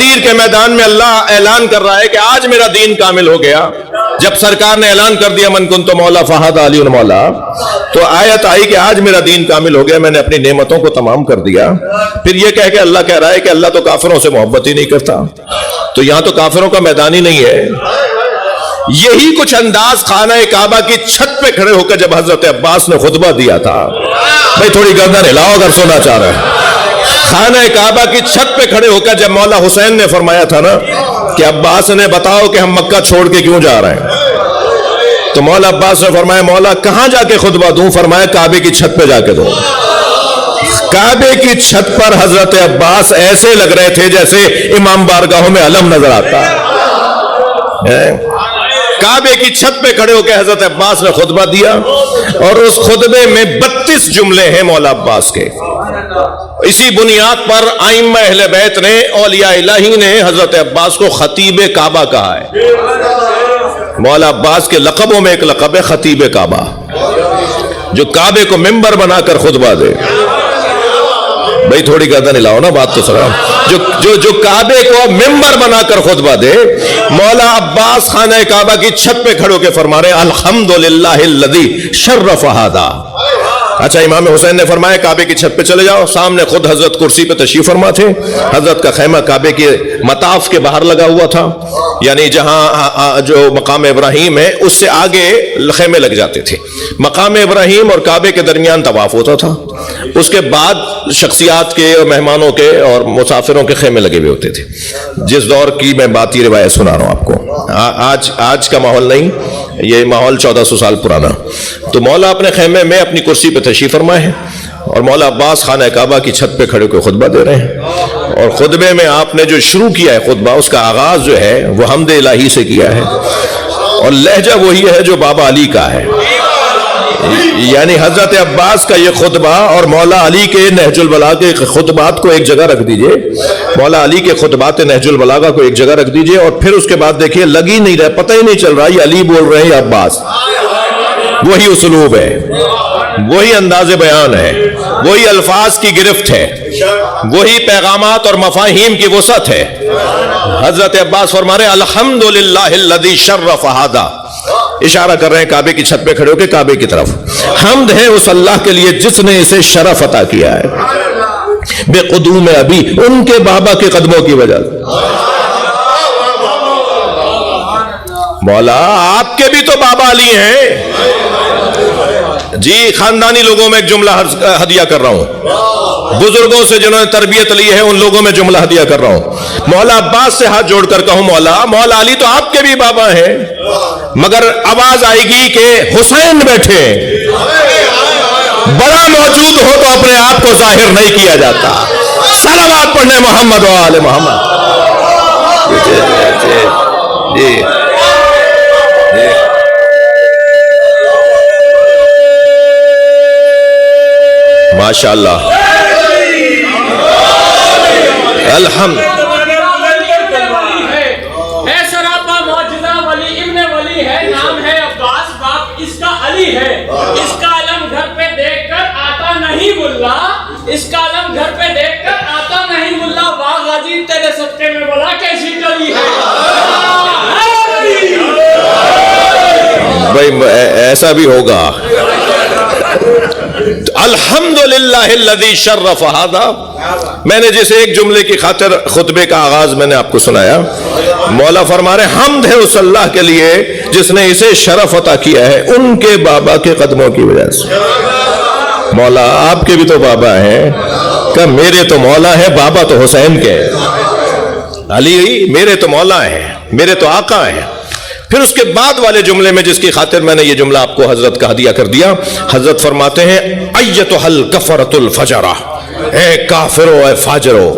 تحریر کے میدان میں اللہ اعلان کر رہا ہے کہ آج میرا دین کامل ہو گیا. جب سرکار نے اعلان کر دیا من کنت مولا فہذا علی مولا، تو آیت آئی کہ آج میرا دین کامل ہو گیا، میں نے اپنی نعمتوں کو تمام کر دیا. پھر یہ کہہ کے اللہ کہہ رہا ہے کہ اللہ تو کافروں سے محبت ہی نہیں کرتا. تو یہاں تو کافروں کا میدان ہی نہیں ہے. یہی کچھ انداز خانہ کعبہ کی چھت پہ کھڑے ہو کر جب حضرت عباس نے خطبہ دیا تھا. بھائی تھوڑی گردن ہلاؤ اگر سننا چاہ رہے ہیں. خانہ کعبہ کی چھت پہ کھڑے ہو کر جب مولا حسین نے فرمایا تھا نا کہ عباس نے بتاؤ کہ ہم مکہ چھوڑ کے کیوں جا رہے ہیں، تو مولا عباس نے فرمایا مولا کہاں جا کے خطبہ دوں؟ فرمایا کعبے کی چھت پہ جا کے دوں. کعبے کی چھت پر حضرت عباس ایسے لگ رہے تھے جیسے امام بارگاہوں میں علم نظر آتا ہے. کعبے کی چھت پہ کھڑے ہو کے حضرت عباس نے خطبہ دیا، اور اس خطبے میں 32 جملے ہیں مولا عباس کے. اسی بنیاد پر ائمہ اہل بیت نے، اولیاء الہی نے حضرت عباس کو خطیب کعبہ کہا ہے. مولا عباس کے لقبوں میں ایک لقب ہے خطیب کعبہ، جو کعبے کو ممبر بنا کر خطبہ دے. بھئی تھوڑی گردن ہلاؤ نا، بات تو سنا. جو کعبے کو ممبر بنا کر خطبہ دے، مولا عباس خانہ کعبہ کی چھت پہ کھڑو کے فرما رہے الحمدللہ الذی شرف ھذا. اچھا امام حسین نے فرمایا کعبے کی چھت پہ چلے جاؤ. سامنے خود حضرت کرسی پہ تشریف فرما تھے. حضرت کا خیمہ کعبے کے مطاف کے باہر لگا ہوا تھا، یعنی جہاں جو مقام ابراہیم ہے اس سے آگے خیمے لگ جاتے تھے. مقام ابراہیم اور کعبے کے درمیان طواف ہوتا تھا. اس کے بعد شخصیات کے اور مہمانوں کے اور مسافروں کے خیمے لگے ہوئے ہوتے تھے. جس دور کی میں بات یہ روایت سنا رہا ہوں آپ کو، آج کا ماحول نہیں، یہ ماحول 1400 سال پرانا. تو مولا اپنے خیمے میں اپنی کرسی پہ تشریف فرمائے ہیں، اور مولا عباس خانہ کعبہ کی چھت پہ کھڑے ہو کے خطبہ دے رہے ہیں. اور خطبے میں آپ نے جو شروع کیا ہے خطبہ، اس کا آغاز جو ہے وہ حمد الہی سے کیا ہے، اور لہجہ وہی ہے جو بابا علی کا ہے. یعنی حضرت عباس کا یہ خطبہ اور مولا علی کے نہج البلاغہ کے خطبات کو ایک جگہ رکھ دیجئے، مولا علی کے خطبات نہج البلاغہ کو ایک جگہ رکھ دیجئے، اور پھر اس کے بعد دیکھیے لگ ہی نہیں رہا، پتہ ہی نہیں چل رہا یہ علی بول رہے ہیں یا عباس. وہی اسلوب ہے، وہی انداز بیان ہے، وہی الفاظ کی گرفت ہے، وہی پیغامات اور مفاہیم کی وسعت ہے. حضرت عباس فرما رہے ہیں الحمدللہ الذی شرف ھذا، اشارہ کر رہے ہیں کعبے کی چھت پہ کھڑے ہو کے کعبے کی طرف. حمد ہے اس اللہ کے لیے جس نے اسے شرف عطا کیا ہے بے قدوم ابی، ان کے بابا کے قدموں کی وجہ سے. مولا آپ کے بھی تو بابا علی ہیں جی. خاندانی لوگوں میں ایک جملہ ہدیہ کر رہا ہوں، بزرگوں سے جنہوں نے تربیت لی ہے ان لوگوں میں جملہ ہدیہ کر رہا ہوں. مولا عباس سے ہاتھ جوڑ کر کہوں مولا علی تو آپ کے بھی بابا ہیں، مگر آواز آئے گی کہ حسین بیٹھے، بڑا موجود ہو تو اپنے آپ کو ظاہر نہیں کیا جاتا. صلوات پڑھنے محمد و آل محمد. جی ماشاء اللہ الحمد. ہے سراپا معجزہ ولی ابن ولی ہے، نام ہے عباس، باپ اس کا علی ہے. اس کا علم گھر پہ دیکھ کر آتا نہیں ملا، اس کا علم گھر پہ دیکھ کر آتا نہیں ملا. واہ غازی تیرے صدقے میں بلا کیسی کلی ہے. بھائی ایسا بھی ہوگا. الحمدللہ الذی شرف ھذا. میں نے جس ایک جملے کی خاطر خطبے کا آغاز میں نے آپ کو سنایا، مولا فرما رہے حمد ہے اس اللہ کے لیے جس نے اسے شرف عطا کیا ہے ان کے بابا کے قدموں کی وجہ سے. مولا آپ کے بھی تو بابا ہیں، کہ میرے تو مولا ہے، بابا تو حسین کے علی، میرے تو مولا ہیں، میرے تو آقا ہیں. پھر اس کے بعد والے جملے میں جس کی خاطر میں نے یہ جملہ آپ کو حضرت کا ہدیہ کر دیا، حضرت فرماتے ہیں ایتھا الکفرۃ الفجرہ، اے کافرو اے فاجرو،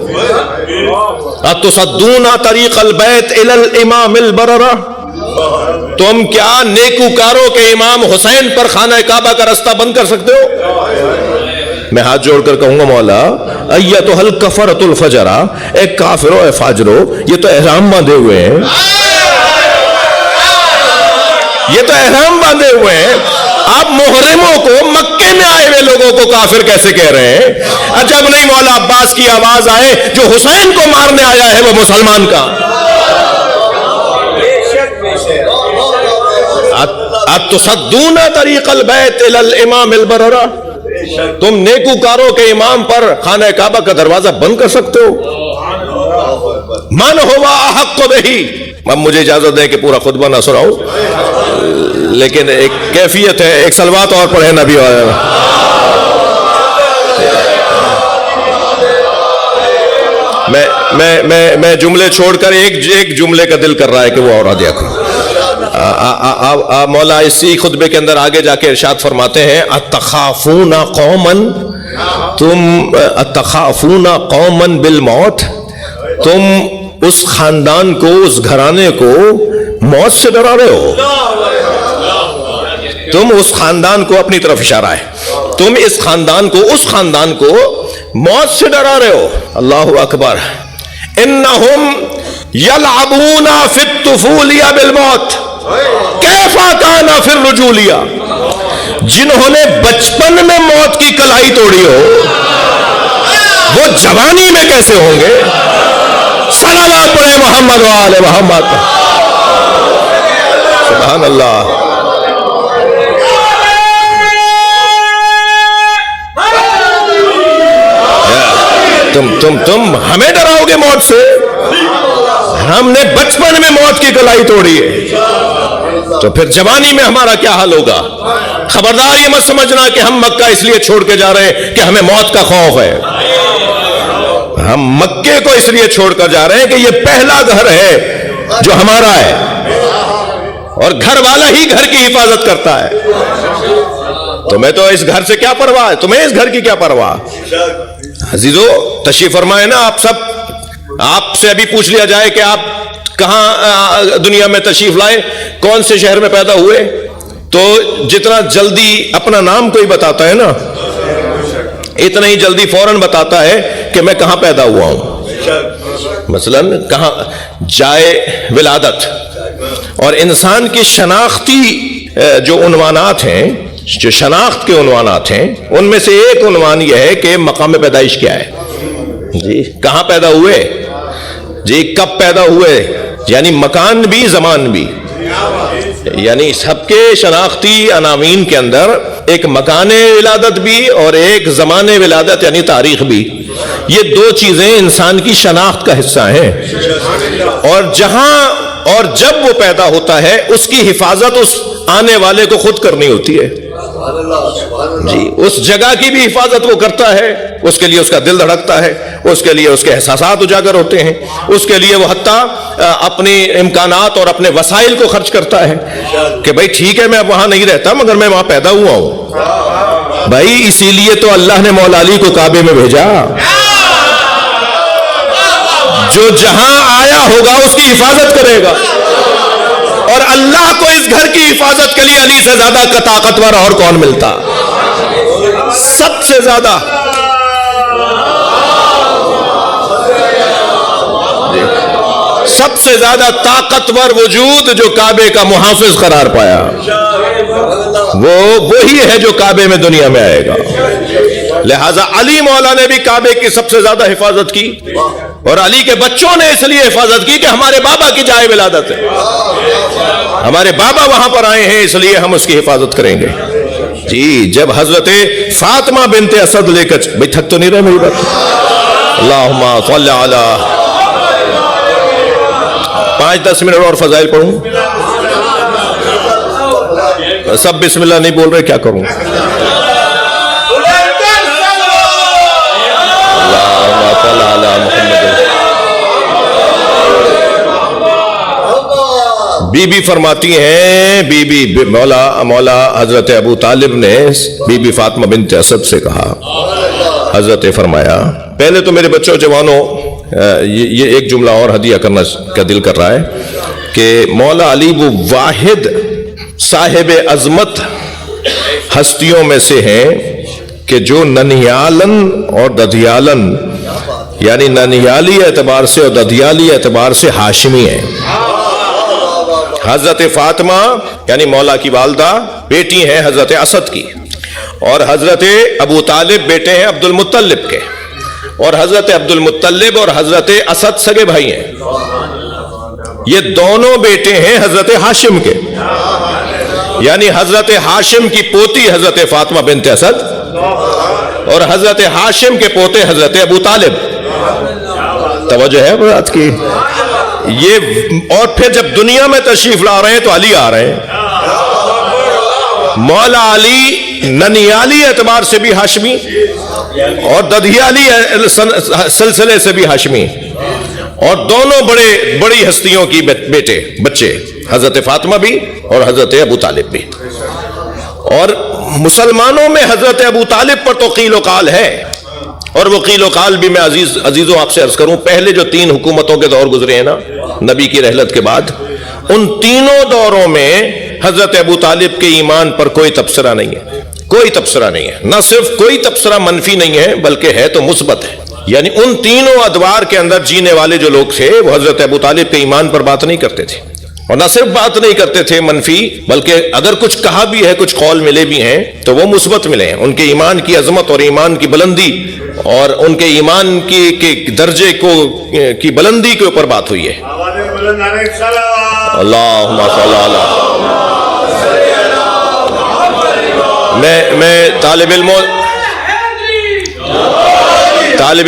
اتصدون طریق البیت الی الامام البررہ، تم کیا نیکوکاروں کے امام حسین پر خانہ کعبہ کا رستہ بند کر سکتے ہو؟ میں ہاتھ جوڑ کر کہوں گا مولا ایتھا الکفرۃ الفجرہ، اے کافرو اے فاجرو، یہ تو احرام باندھے ہوئے ہیں، یہ تو احرام باندھے ہوئے ہیں، آپ محرموں کو، مکے میں آئے ہوئے لوگوں کو کافر کیسے کہہ رہے ہیں؟ عجب نہیں مولا عباس کی آواز آئے، جو حسین کو مارنے آیا ہے وہ مسلمان کا۔ اتصدون طریق البیت الی الامام البررہ، تم نیکوکاروں کے امام پر خانہ کعبہ کا دروازہ بند کر سکتے ہو؟ من ہوا احق بہی۔ اب مجھے اجازت دیں کہ پورا خطبہ نہ سناؤں، لیکن ایک کیفیت ہے، ایک صلوات اور پڑھیں نبی والے۔ میں جملے چھوڑ کر ایک جملے کا دل کر رہا ہے کہ وہ اور دیا کروں۔ مولا اسی خطبے کے اندر آگے جا کے ارشاد فرماتے ہیں اتخافون قوما بالموت، تم اس خاندان کو، اس گھرانے کو موت سے ڈرا رہے ہو۔ تم اس خاندان کو، اپنی طرف اشارہ ہے، تم اس خاندان کو موت سے ڈرا رہے ہو۔ اللہ اکبر۔ انہم یلعبون فی الطفولیہ بالموت کیف کان فی الرجولیہ، جنہوں نے بچپن میں موت کی کلائی توڑی ہو وہ جوانی میں کیسے ہوں گے؟ صلوات پڑھے محمد و آل محمد۔ سبحان اللہ۔ تم ہمیں ڈراؤ گے موت سے؟ ہم نے بچپن میں موت کی کلائی توڑی ہے، تو پھر جوانی میں ہمارا کیا حال ہوگا؟ خبردار یہ مت سمجھنا کہ ہم مکہ اس لیے چھوڑ کے جا رہے ہیں کہ ہمیں موت کا خوف ہے۔ ہم مکے کو اس لیے چھوڑ کر جا رہے ہیں کہ یہ پہلا گھر ہے جو ہمارا ہے، اور گھر والا ہی گھر کی حفاظت کرتا ہے۔ تمہیں تو اس گھر سے کیا پرواہ ہے؟ تمہیں اس گھر کی کیا پرواہ؟ عزیزو تشریف فرمائے نا آپ سب۔ آپ سے ابھی پوچھ لیا جائے کہ آپ کہاں دنیا میں تشریف لائے، کون سے شہر میں پیدا ہوئے، تو جتنا جلدی اپنا نام کوئی بتاتا ہے نا، اتنا ہی جلدی فوراً بتاتا ہے کہ میں کہاں پیدا ہوا ہوں، مثلاً کہاں جائے ولادت۔ اور انسان کی شناختی جو عنوانات ہیں، جو شناخت کے عنوانات ہیں، ان میں سے ایک عنوان یہ ہے کہ مقام پیدائش کیا ہے، جی کہاں پیدا ہوئے، جی کب پیدا ہوئے، یعنی مکان بھی زمان بھی، یعنی سب کے شناختی عناوین کے اندر ایک مکان ولادت بھی اور ایک زمان ولادت یعنی تاریخ بھی، یہ دو چیزیں انسان کی شناخت کا حصہ ہیں۔ اور جہاں اور جب وہ پیدا ہوتا ہے اس کی حفاظت اس آنے والے کو خود کرنی ہوتی ہے، جی اس جگہ کی بھی حفاظت وہ کرتا ہے، اس کے لیے اس کا دل دھڑکتا ہے، اس کے لیے اس کے احساسات اجاگر ہوتے ہیں، اس کے لیے وہ حتیٰ اپنی امکانات اور اپنے وسائل کو خرچ کرتا ہے کہ بھائی ٹھیک ہے میں اب وہاں نہیں رہتا مگر میں وہاں پیدا ہوا ہوں۔ بھائی اسی لیے تو اللہ نے مولا علی کو کعبے میں بھیجا، جو جہاں آیا ہوگا اس کی حفاظت کرے گا، اور اللہ کو اس گھر کی حفاظت کے لیے علی سے زیادہ طاقتور اور کون ملتا؟ سب سے زیادہ سب سے زیادہ طاقتور وجود جو کعبے کا محافظ قرار پایا وہ وہی ہے جو کعبے میں دنیا میں آئے گا۔ لہذا علی مولا نے بھی کعبے کی سب سے زیادہ حفاظت کی، اور علی کے بچوں نے اس لیے حفاظت کی کہ ہمارے بابا کی جائے ولادت ہے، ہمارے بابا وہاں پر آئے ہیں اس لیے ہم اس کی حفاظت کریں گے۔ جی جب حضرت فاطمہ بنت اسد لے کر، بھائی تھک تو نہیں رہے میری بات؟ اللہم صلی علی، 5-10 منٹ اور فضائل پڑھوں، سب بسم اللہ نہیں بول رہے، کیا کروں؟ بی بی فرماتی ہیں، بی بی مولا حضرت ابو طالب نے بی بی فاطمہ بنت اسد سے کہا، حضرت فرمایا پہلے تو میرے بچوں جوانوں یہ ایک جملہ اور ہدیہ کرنا کا دل کر رہا ہے کہ مولا علی وہ واحد صاحب عظمت ہستیوں میں سے ہیں کہ جو ننیالن اور ددیالن یعنی ننیالی اعتبار سے اور ددیالی اعتبار سے ہاشمی ہیں۔ حضرت فاطمہ یعنی مولا کی والدہ بیٹی ہیں حضرت اسد کی، اور حضرت ابو طالب بیٹے ہیں عبد المطلب کے، اور حضرت عبد المطلب اور حضرت اسد سگے بھائی ہیں۔ یہ دونوں بیٹے ہیں حضرت ہاشم کے، یعنی حضرت ہاشم کی پوتی حضرت فاطمہ بنت اسد اور حضرت ہاشم کے پوتے حضرت ابو طالب۔ توجہ ہے بات کی یہ؟ اور پھر جب دنیا میں تشریف لا رہے ہیں تو علی آ رہے ہیں، مولا علی ننیالی اعتبار سے بھی ہاشمی اور ددھیالی سلسلے سے بھی ہاشمی، اور دونوں بڑی ہستیوں کی بیٹے بچے، حضرت فاطمہ بھی اور حضرت ابو طالب بھی۔ اور مسلمانوں میں حضرت ابو طالب پر تو قیل و قال ہے، اور وہ قیل و قال بھی میں عزیزوں آپ سے عرض کروں، پہلے جو 3 حکومتوں کے دور گزرے ہیں نا نبی کی رحلت کے بعد، ان تینوں دوروں میں حضرت ابو طالب کے ایمان پر کوئی تبصرہ نہیں ہے، کوئی تبصرہ نہیں ہے، نہ صرف کوئی تبصرہ منفی نہیں ہے بلکہ ہے تو مثبت ہے۔ یعنی ان تینوں ادوار کے اندر جینے والے جو لوگ تھے وہ حضرت ابو طالب کے ایمان پر بات نہیں کرتے تھے، اور نہ صرف بات نہیں کرتے تھے منفی، بلکہ اگر کچھ کہا بھی ہے، کچھ قول ملے بھی ہیں تو وہ مثبت ملے ہیں۔ ان کے ایمان کی عظمت اور ایمان کی بلندی اور ان کے ایمان کے درجے کی بلندی کے اوپر بات ہوئی ہے۔ اللہم صلی اللہ میں طالب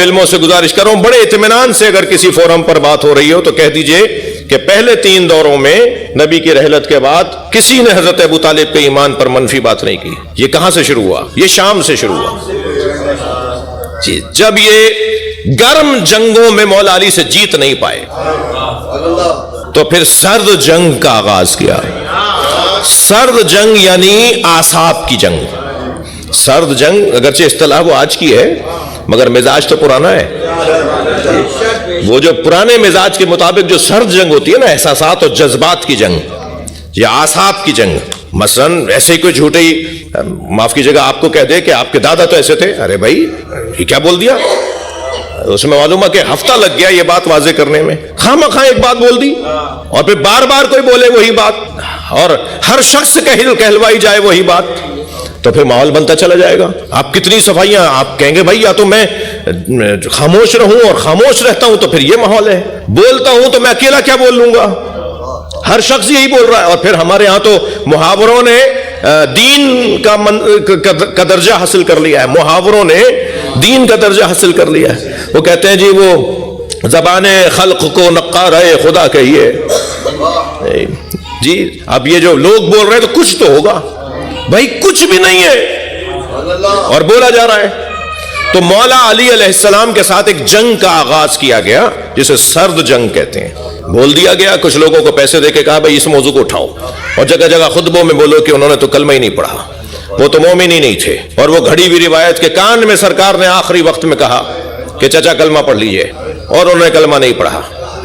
علموں سے گزارش کر رہا ہوں، بڑے اطمینان سے اگر کسی فورم پر بات ہو رہی ہو تو کہہ دیجئے کہ پہلے 3 دوروں میں نبی کی رحلت کے بعد کسی نے حضرت ابو طالب کے ایمان پر منفی بات نہیں کی۔ یہ کہاں سے شروع ہوا؟ یہ شام سے شروع ہوا جی، جب یہ گرم جنگوں میں مولا علی سے جیت نہیں پائے تو پھر سرد جنگ کا آغاز کیا۔ سرد جنگ یعنی اعصاب کی جنگ۔ سرد جنگ اگرچہ اصطلاح وہ آج کی ہے مگر مزاج تو پرانا ہے۔ وہ جو پرانے مزاج کے مطابق جو سرد جنگ ہوتی ہے نا، احساسات اور جذبات کی جنگ یا اعصاب کی جنگ، مثلا ایسے ہی کوئی جھوٹے ہی معاف کیجیے گا آپ کو کہہ دے کہ آپ کے دادا تو ایسے تھے، ارے بھائی یہ کیا بول دیا، اس میں معلوم ہے کہ ہفتہ لگ گیا یہ بات واضح کرنے میں، خواہ ایک بات بول دی اور پھر بار بار کوئی بولے وہی بات اور ہر شخص کہلوائی جائے وہی بات، تو پھر ماحول بنتا چلا جائے گا۔ آپ کتنی صفائیاں، آپ کہیں گے بھائی یا تو میں خاموش رہوں اور خاموش رہتا ہوں تو پھر یہ ماحول ہے، بولتا ہوں تو میں اکیلا کیا بول لوں گا، ہر شخص یہی بول رہا ہے۔ اور پھر ہمارے ہاں تو محاوروں نے دین کا درجہ حاصل کر لیا ہے، محاوروں نے دین کا درجہ حاصل کر لیا ہے۔ وہ کہتے ہیں جی وہ زبان خلق کو نقارہ خدا کہیے جی، اب یہ جو لوگ بول رہے ہیں تو کچھ تو ہوگا، بھائی کچھ بھی نہیں ہے اور بولا جا رہا ہے۔ تو مولا علی علیہ السلام کے ساتھ ایک جنگ کا آغاز کیا گیا جسے سرد جنگ کہتے ہیں۔ بول دیا گیا، کچھ لوگوں کو پیسے دے کے کہا بھائی اس موضوع کو اٹھاؤ، اور جگہ جگہ خطبوں میں بولو کہ انہوں نے تو کلمہ ہی نہیں پڑھا، وہ تو مومن ہی نہیں تھے۔ اور وہ گھڑی ہوئی روایت کے کان میں سرکار نے آخری وقت میں کہا کہ چچا کلمہ پڑھ لیجئے، اور انہوں نے کلمہ نہیں پڑھا۔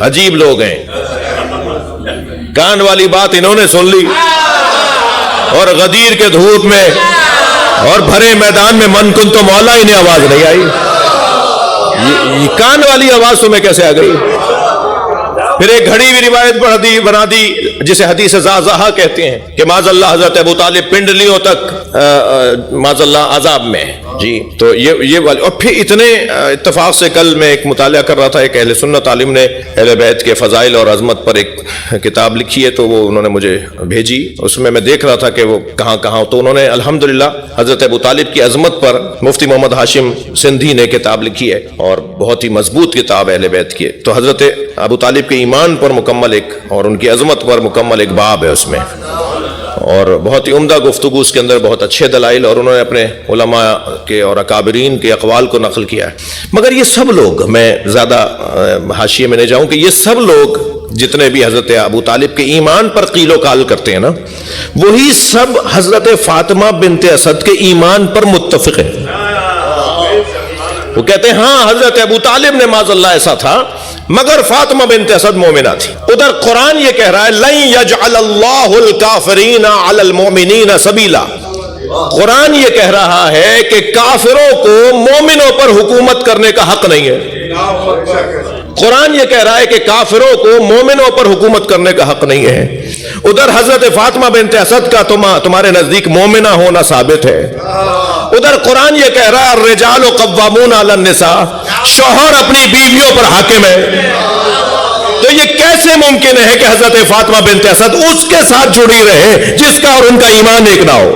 عجیب لوگ ہیں، کان والی بات انہوں نے سن لی اور غدیر کے دھوپ میں اور بھرے میدان میں من کن تو مولا ہی نے آواز نہیں آئی۔ یہ کان والی آواز تمہیں کیسے آ گئی؟ پھر ایک گھڑی ہوئی روایت بنا دی جسے حدیث زازہ کہتے ہیں کہ معاذ اللہ حضرت ابو طالب پنڈلیوں تک معاذ اللہ عذاب میں جی۔ تو یہ والی، اور پھر اتنے اتفاق سے کل میں ایک مطالعہ کر رہا تھا، ایک اہل سنت عالم نے اہل بیت کے فضائل اور عظمت پر ایک کتاب لکھی ہے، تو وہ انہوں نے مجھے بھیجی، اس میں دیکھ رہا تھا کہ وہ کہاں تو انہوں نے الحمدللہ حضرت ابو طالب کی عظمت پر مفتی محمد ہاشم سندھی نے کتاب لکھی ہے، اور بہت ہی مضبوط کتاب اہل بیت کی ہے۔ تو حضرت ابو طالب کے ایمان پر مکمل ایک اور ان کی عظمت پر مکمل ایک باب ہے اس میں، اور بہت ہی عمدہ گفتگو اس کے اندر، بہت اچھے دلائل، اور انہوں نے اپنے علماء کے اور اکابرین کے اقوال کو نقل کیا ہے۔ مگر یہ سب لوگ، میں زیادہ حاشیے میں نہیں جاؤں کہ یہ سب لوگ جتنے بھی حضرت ابو طالب کے ایمان پر قیل و قال کرتے ہیں نا، وہی سب حضرت فاطمہ بنت اسد کے ایمان پر متفق ہیں۔ وہ کہتے ہیں ہاں حضرت ابو طالب نے معاذ اللہ ایسا تھا، مگر فاطمہ بنت اسد مومنہ تھی۔ ادھر قرآن یہ کہہ رہا ہے لن یجعل اللہ الکافرین علی المؤمنین سبیلا، قرآن یہ کہہ رہا ہے کہ کافروں کو مومنوں پر حکومت کرنے کا حق نہیں ہے۔ قرآن یہ کہہ رہا ہے کہ کافروں کو مومنوں پر حکومت کرنے کا حق نہیں ہے. ادھر حضرت فاطمہ بنت اسد کا تمہارے نزدیک مومنہ ہونا ثابت ہے. ادھر قرآن یہ کہہ رہا ہے الرجال قوامون علی النساء، شوہر اپنی بیویوں پر حاکم ہے. تو یہ کیسے ممکن ہے کہ حضرت فاطمہ بنت اسد اس کے ساتھ جڑی رہے جس کا اور ان کا ایمان ایک نہ ہو؟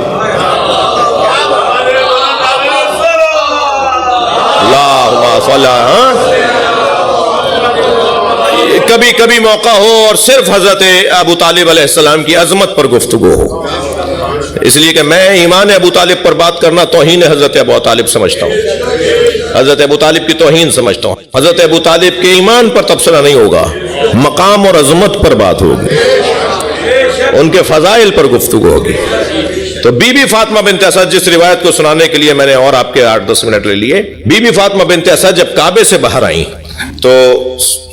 اللہم صلی. کبھی کبھی موقع ہو اور صرف حضرت ابو طالب علیہ السلام کی عظمت پر گفتگو ہو، اس لیے کہ میں ایمان ابو طالب پر بات کرنا توہین حضرت ابو طالب سمجھتا ہوں، حضرت ابو طالب کی توہین سمجھتا ہوں. حضرت ابو طالب کے ایمان پر تبصرہ نہیں ہوگا، مقام اور عظمت پر بات ہوگی، ان کے فضائل پر گفتگو ہوگی. تو بی بی فاطمہ بنت اسد، جس روایت کو سنانے کے لیے میں نے اور آپ کے 8-10 منٹ لے لیے، بی بی فاطمہ بنت اسد جب کعبے سے باہر آئیں تو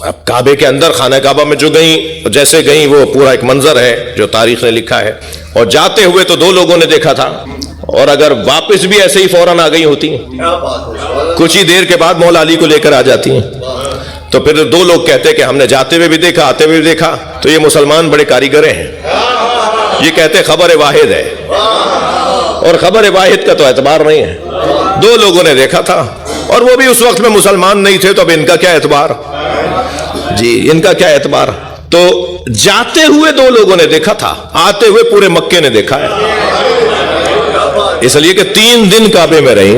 اب کعبے کے اندر خانہ کعبہ میں جو گئیں، جیسے گئیں وہ پورا ایک منظر ہے جو تاریخ نے لکھا ہے. اور جاتے ہوئے تو 2 لوگوں نے دیکھا تھا، اور اگر واپس بھی ایسے ہی فوراً آ گئی ہوتی ہیں، کچھ ہی دیر کے بعد مولا علی کو لے کر آ جاتی ہیں، تو پھر 2 لوگ کہتے کہ ہم نے جاتے ہوئے بھی دیکھا، آتے ہوئے بھی دیکھا. تو یہ مسلمان بڑے کاریگر ہیں، یہ کہتے خبر واحد ہے، اور خبر واحد کا تو اعتبار نہیں ہے. 2 لوگوں نے دیکھا تھا، اور وہ بھی اس وقت میں مسلمان نہیں تھے، تو اب ان کا کیا اعتبار؟ جی ان کا کیا اعتبار؟ تو جاتے ہوئے 2 لوگوں نے دیکھا تھا، آتے ہوئے پورے مکے نے دیکھا ہے. اس لیے کہ 3 دن کعبے میں رہی.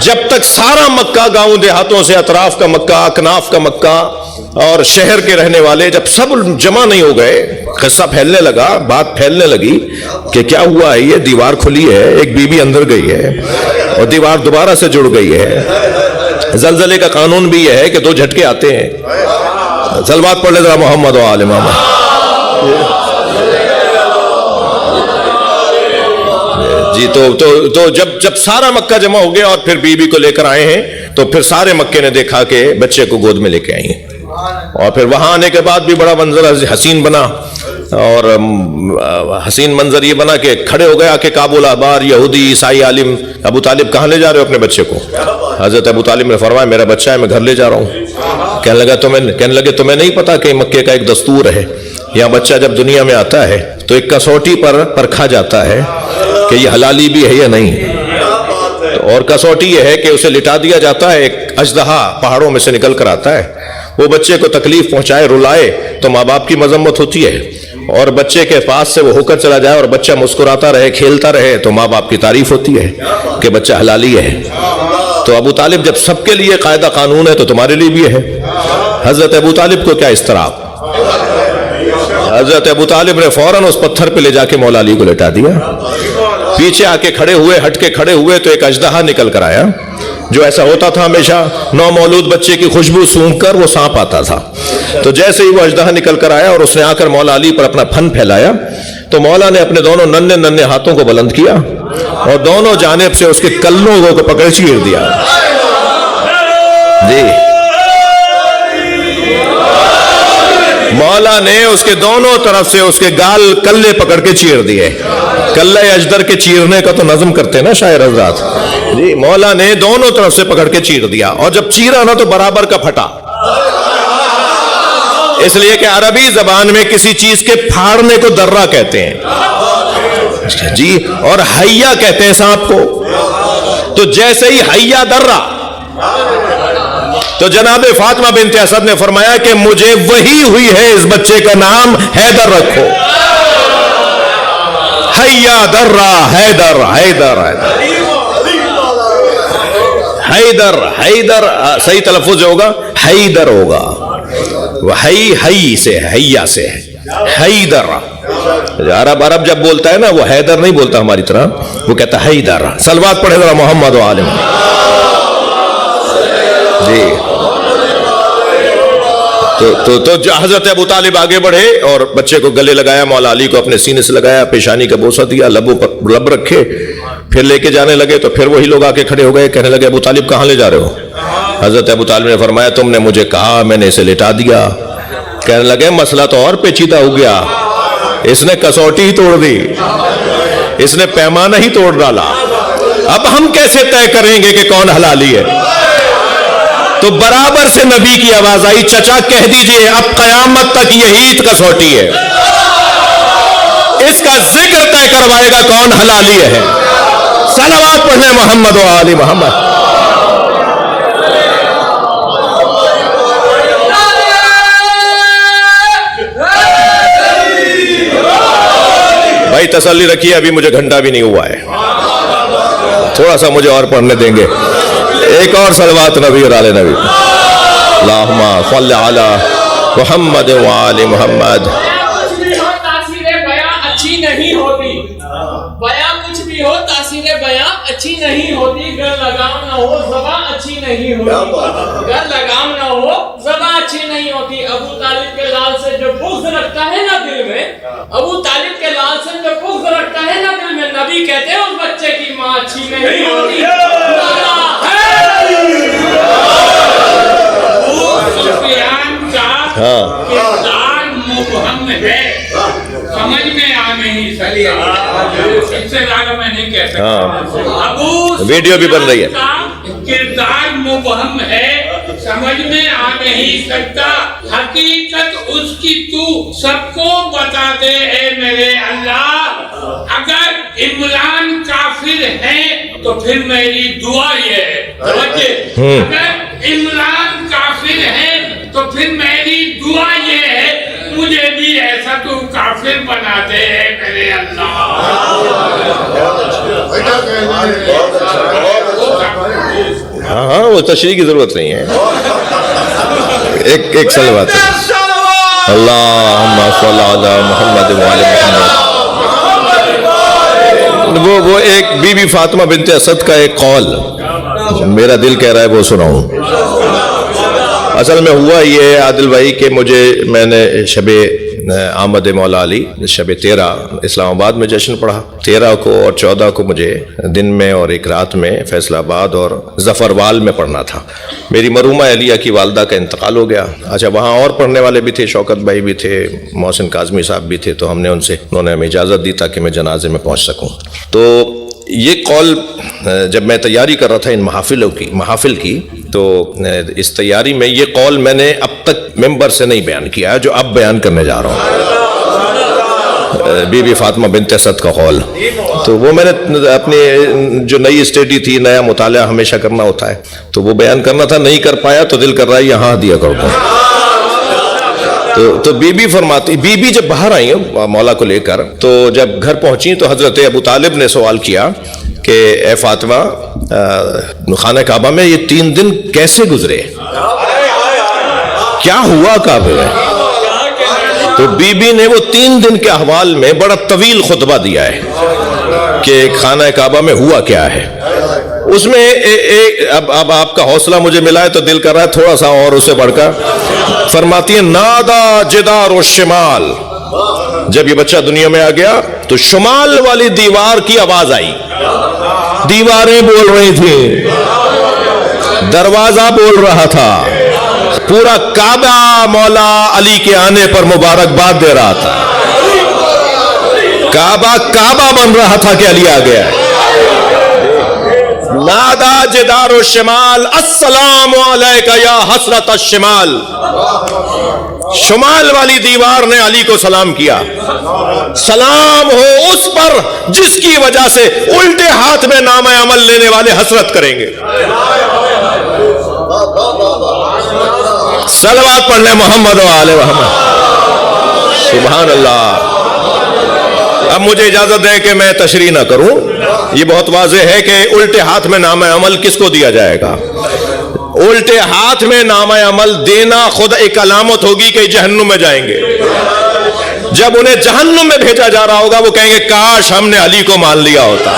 جب تک سارا مکہ، گاؤں دیہاتوں سے اطراف کا مکہ، اکناف کا مکہ اور شہر کے رہنے والے جب سب جمع نہیں ہو گئے، قصہ پھیلنے لگا، بات پھیلنے لگی کہ کیا ہوا ہے، یہ دیوار کھلی ہے، ایک بی بی اندر گئی ہے اور دیوار دوبارہ سے جڑ گئی ہے. زلزلے کا قانون بھی یہ ہے کہ 2 جھٹکے آتے ہیں. صلوات پڑھ لے ذرا محمد و آل محمد. جی تو جب سارا مکہ جمع ہو گیا اور پھر بی بی کو لے کر آئے ہیں، تو پھر سارے مکے نے دیکھا کہ بچے کو گود میں لے کے آئی ہیں. اور پھر وہاں آنے کے بعد بھی بڑا منظر حسین بنا، اور حسین منظر یہ بنا کہ کھڑے ہو گیا کہ کابل آبار یہودی عیسائی عالم، ابو طالب کہاں لے جا رہے ہو اپنے بچے کو؟ حضرت ابو طالب نے فرمایا میرا بچہ ہے، میں گھر لے جا رہا ہوں. کہنے لگے تمہیں نہیں پتا کہ مکے کا ایک دستور ہے، یہاں بچہ جب دنیا میں آتا ہے تو ایک کسوٹی پر پرکھا جاتا ہے کہ یہ حلالی بھی ہے یا نہیں، اور کسوٹی یہ ہے کہ اسے لٹا دیا جاتا ہے. ایک اژدہا پہاڑوں میں سے نکل کر آتا ہے، وہ بچے کو تکلیف پہنچائے، رلائے تو ماں باپ کی مذمت ہوتی ہے، اور بچے کے پاس سے وہ ہو کر چلا جائے اور بچہ مسکراتا رہے، کھیلتا رہے تو ماں باپ کی تعریف ہوتی ہے کہ بچہ حلالی ہے. تو ابو طالب جب سب کے لیے قاعدہ قانون ہے تو تمہارے لیے بھی ہے. حضرت ابو طالب کو کیا اضطراب؟ حضرت ابو طالب نے فوراً اس پتھر پہ لے جا کے مولا علی کو لٹا دیا. پیچھے آ کے کھڑے ہوئے، ہٹ کے کھڑے ہوئے تو ایک اژدہا نکل کر آیا، جو ایسا ہوتا تھا ہمیشہ نو مولود بچے کی خوشبو سونگھ کر وہ سانپ آتا تھا. تو جیسے ہی وہ اژدہا نکل کر آیا اور اس نے آ کر مولا علی پر اپنا پھن پھیلایا، تو مولا نے اپنے دونوں ننھے ننھے ہاتھوں کو بلند کیا اور دونوں جانب سے اس کے کلوں کو پکڑ چیر دیا. جی مولا نے اس کے دونوں طرف سے اس کے گال کلے پکڑ کے چیر دیے. کلے اجدر کے چیرنے کا تو نظم کرتے نا شاعر حضرات. جی مولا نے دونوں طرف سے پکڑ کے چیر دیا، اور جب چیرا نا تو برابر کا پھٹا. اس لیے کہ عربی زبان میں کسی چیز کے پھاڑنے کو درہ کہتے ہیں جی، اور حیا کہتے ہیں سانپ کو. تو جیسے ہی حیا درہ، تو جناب فاطمہ بنت اسد نے فرمایا کہ مجھے وہی ہوئی ہے، اس بچے کا نام حیدر رکھو. حیا درہ حیدر حیدر حیدر حیدر صحیح تلفظ ہوگا حیدر ہوگا. ہئی سے حیا سے حیدر. عرب جب بولتا ہے نا وہ حیدر نہیں بولتا ہماری طرح، وہ کہتا ہے حیدر. صلوات پڑھے ذرا محمد و آل محمد. جی تو حضرت ابو طالب آگے بڑھے اور بچے کو گلے لگایا، مولا علی کو اپنے سینے سے لگایا، پیشانی کا بوسہ دیا، لبوں پر لب رکھے، پھر لے کے جانے لگے. تو پھر وہی لوگ آ کے کھڑے ہو گئے، کہنے لگے ابو طالب کہاں لے جا رہے ہو؟ حضرت ابو طالب نے فرمایا تم نے مجھے کہا، میں نے اسے لٹا دیا. کہنے لگے مسئلہ تو اور پیچیدہ ہو گیا، اس نے کسوٹی ہی توڑ دی، اس نے پیمانہ ہی توڑ ڈالا. اب ہم کیسے طے کریں گے کہ کون حلالی ہے؟ تو برابر سے نبی کی آواز آئی, چچا کہہ دیجئے اب قیامت تک یہی کسوٹی ہے, اس کا ذکر طے کروائے گا کون حلالی ہے. صلوات پڑھنے محمد و آل محمد. بھائی تسلی رکھیے, ابھی مجھے گھنٹہ بھی نہیں ہوا ہے, تھوڑا سا مجھے اور پڑھنے دیں گے. ایک اور صلوات نبی اور آل نبی. اللہم صل علی محمد و آل محمد. کچھ بھی ہو تاثیر بیاں اچھی نہیں ہوتی, بیاں کچھ بھی ہو تاثیر بیاں اچھی نہیں ہوتی, گر لگام نہ ہو زباں اچھی نہیں ہوتی, گر لگام نہ ہو زباں اچھی نہیں ہوتی. ابو طالب کے لال سے جو بغض رکھتا ہے نا دل میں, ابو طالب کے لال سے جو بغض رکھتا ہے نا دل میں, نبی کہتے ہیں اس بچے کی ماں اچھی نہیں ہوتی. ابو سفیان کا کردار مبہم ہے, سمجھ میں آ نہیں سکتی, اس سے زیادہ میں نہیں کہہ سکتا. ابو ویڈیو بھی بن رہی ہے. کردار مبہم ہے, سمجھ میں آ نہیں سکتا, حقیقت اس کی تو سب کو بتا دے اے میرے اللہ. اگر عمران کافر ہے تو پھر میری دعا یہ ہے, اگر عمران کافر ہے تو پھر میری دعا یہ ہے, مجھے بھی ایسا تو کافر بنا دے اے میرے اللہ. ہاں وہ تشریح کی ضرورت نہیں ہے. ایک صلوات ہے. اللہم صل علی محمد و آل محمد. وہ ایک بی بی فاطمہ بنت اسد کا ایک قول میرا دل کہہ رہا ہے وہ سناؤں. اصل میں ہوا یہ ہے عادل بھائی کہ میں نے شب آمد مولا علی شب 13 اسلام آباد میں جشن پڑھا. 13 کو اور 14 کو مجھے دن میں اور ایک رات میں فیصل آباد اور ظفروال میں پڑھنا تھا. میری مرحومہ علیہ کی والدہ کا انتقال ہو گیا. اچھا وہاں اور پڑھنے والے بھی تھے, شوکت بھائی بھی تھے, محسن کاظمی صاحب بھی تھے, تو انہوں نے ہمیں اجازت دی تاکہ میں جنازے میں پہنچ سکوں. تو یہ قول جب میں تیاری کر رہا تھا ان محافل کی تو اس تیاری میں یہ قول میں نے اب تک ممبر سے نہیں بیان کیا ہے جو اب بیان کرنے جا رہا ہوں. بی بی فاطمہ بنت اسد کا قول, تو وہ میں نے اپنی جو نئی اسٹڈی تھی, نیا مطالعہ ہمیشہ کرنا ہوتا ہے, تو وہ بیان کرنا تھا, نہیں کر پایا تو دل کر رہا ہے یہاں دیا کرتا ہوں. تو بی بی فرماتی, بی بی جب باہر آئی مولا کو لے کر, تو جب گھر پہنچی تو حضرت ابو طالب نے سوال کیا کہ اے فاطمہ خانہ کعبہ میں یہ 3 دن کیسے گزرے, کیا ہوا کعبے میں؟ تو بی بی نے وہ 3 دن کے احوال میں بڑا طویل خطبہ دیا ہے کہ خانہ کعبہ میں ہوا کیا ہے. اس میں اب آپ کا حوصلہ مجھے ملا ہے تو دل کر رہا ہے تھوڑا سا اور اسے بڑھ کر. فرماتی ہے نادا جدار و شمال, جب یہ بچہ دنیا میں آ گیا تو شمال والی دیوار کی آواز آئی, دیواریں بول رہی تھیں, دروازہ بول رہا تھا, پورا کعبہ مولا علی کے آنے پر مبارکباد دے رہا تھا, کعبہ بن رہا تھا کہ علی آ گیا. نادا جدار الشمال السلام علیکہ یا حسرت الشمال, شمال والی دیوار نے علی کو سلام کیا, سلام ہو اس پر جس کی وجہ سے الٹے ہاتھ میں نام عمل لینے والے حسرت کریں گے. صلوات پڑھنے محمد و آل محمد. سبحان اللہ. اب مجھے اجازت دیں کہ میں تشریح نہ کروں, یہ بہت واضح ہے کہ الٹے ہاتھ میں نام عمل کس کو دیا جائے گا. الٹے ہاتھ میں نام عمل دینا خود ایک علامت ہوگی کہ جہنم میں جائیں گے. جب انہیں جہنم میں بھیجا جا رہا ہوگا وہ کہیں گے کاش ہم نے علی کو مان لیا ہوتا.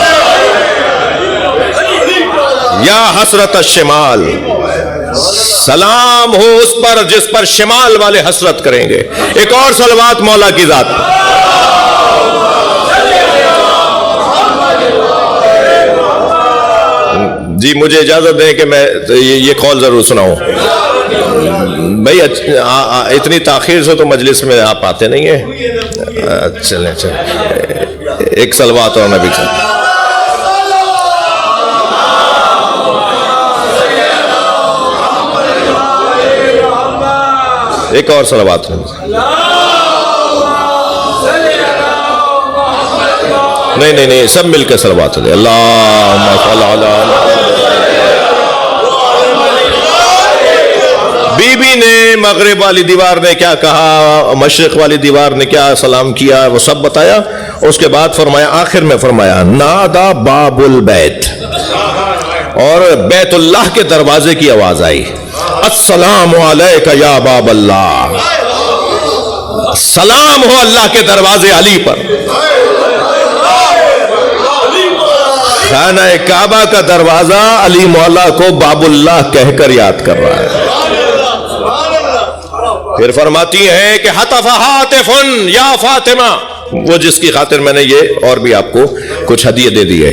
یا حسرت الشمال, سلام ہو اس پر جس پر شمال والے حسرت کریں گے. ایک اور صلوات مولا کی ذات. جی مجھے اجازت دیں کہ میں یہ قول ضرور سناؤں. بھائی اتنی تاخیر سے تو مجلس میں آپ آتے نہیں ہیں. چلیں ایک صلوات اور نبی کا. ایک اور صلوات نہیں سب مل کے صلوات دے. اللہم صل علی بی بی نے مغرب والی دیوار نے کیا کہا, مشرق والی دیوار نے کیا سلام کیا, وہ سب بتایا. اس کے بعد فرمایا, آخر میں فرمایا, نادا باب البیت, اور بیت اللہ کے دروازے کی آواز آئی, السلام علیک یا باب اللہ, سلام ہو اللہ کے دروازے علی پر. خانہ کعبہ کا دروازہ علی مولا کو باب اللہ کہہ کر یاد کر رہا ہے. پھر فرماتی ہیں کہ حتف ہاتف یا فاطمہ, وہ جس کی خاطر میں نے یہ اور بھی آپ کو کچھ ہدیے دے دی ہے.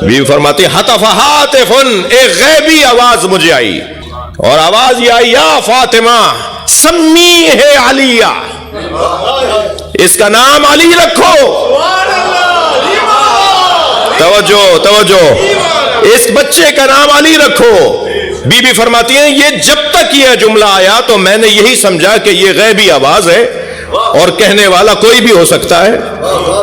بیوی فرماتی ہے حتف ہاتف, ایک غیبی آواز مجھے آئی, اور آواز یہ آئی, یا فاطمہ سمی ہے علیہ, اس کا نام علی رکھو. توجہ, اس بچے کا نام علی رکھو. بی بی فرماتی ہیں یہ جب تک یہ جملہ آیا تو میں نے یہی سمجھا کہ یہ غیبی آواز ہے, اور کہنے والا کوئی بھی ہو سکتا ہے.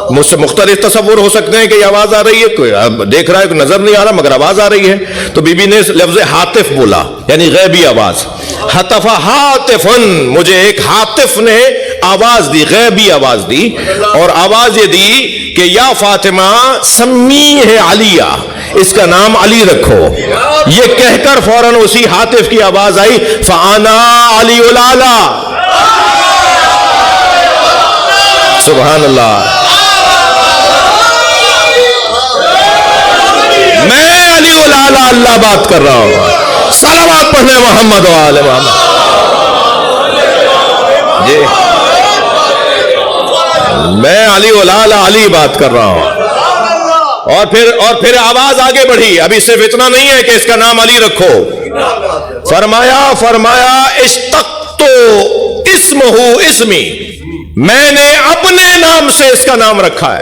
مجھ سے مختلف تصور ہو سکتے ہیں کہ یہ آواز آ رہی ہے, کوئی دیکھ رہا ہے, کوئی نظر نہیں آ رہا, مگر آواز آ رہی ہے. تو بی بی نے لفظ ہاتف بولا, یعنی غیبی آواز. حتف ہاتف, مجھے ایک ہاتف نے آواز دی, غیبی آواز دی, اور آواز یہ دی کہ یا فاطمہ سمی ہے علیہ, اس کا نام علی رکھو. یہ کہہ کر فوراً اسی ہاتف کی آواز آئی, فانا علی الاعلی. سبحان اللہ. میں علی الاعلی اللہ بات کر رہا ہوں. صلوات پڑھنے محمد و آل محمد. جی میں علی الاعلی علی بات کر رہا ہوں. اور پھر آواز آگے بڑھی. ابھی صرف اتنا نہیں ہے کہ اس کا نام علی رکھو. فرمایا اشتقتو اسمہ اسمی, میں نے اپنے نام سے اس کا نام رکھا ہے.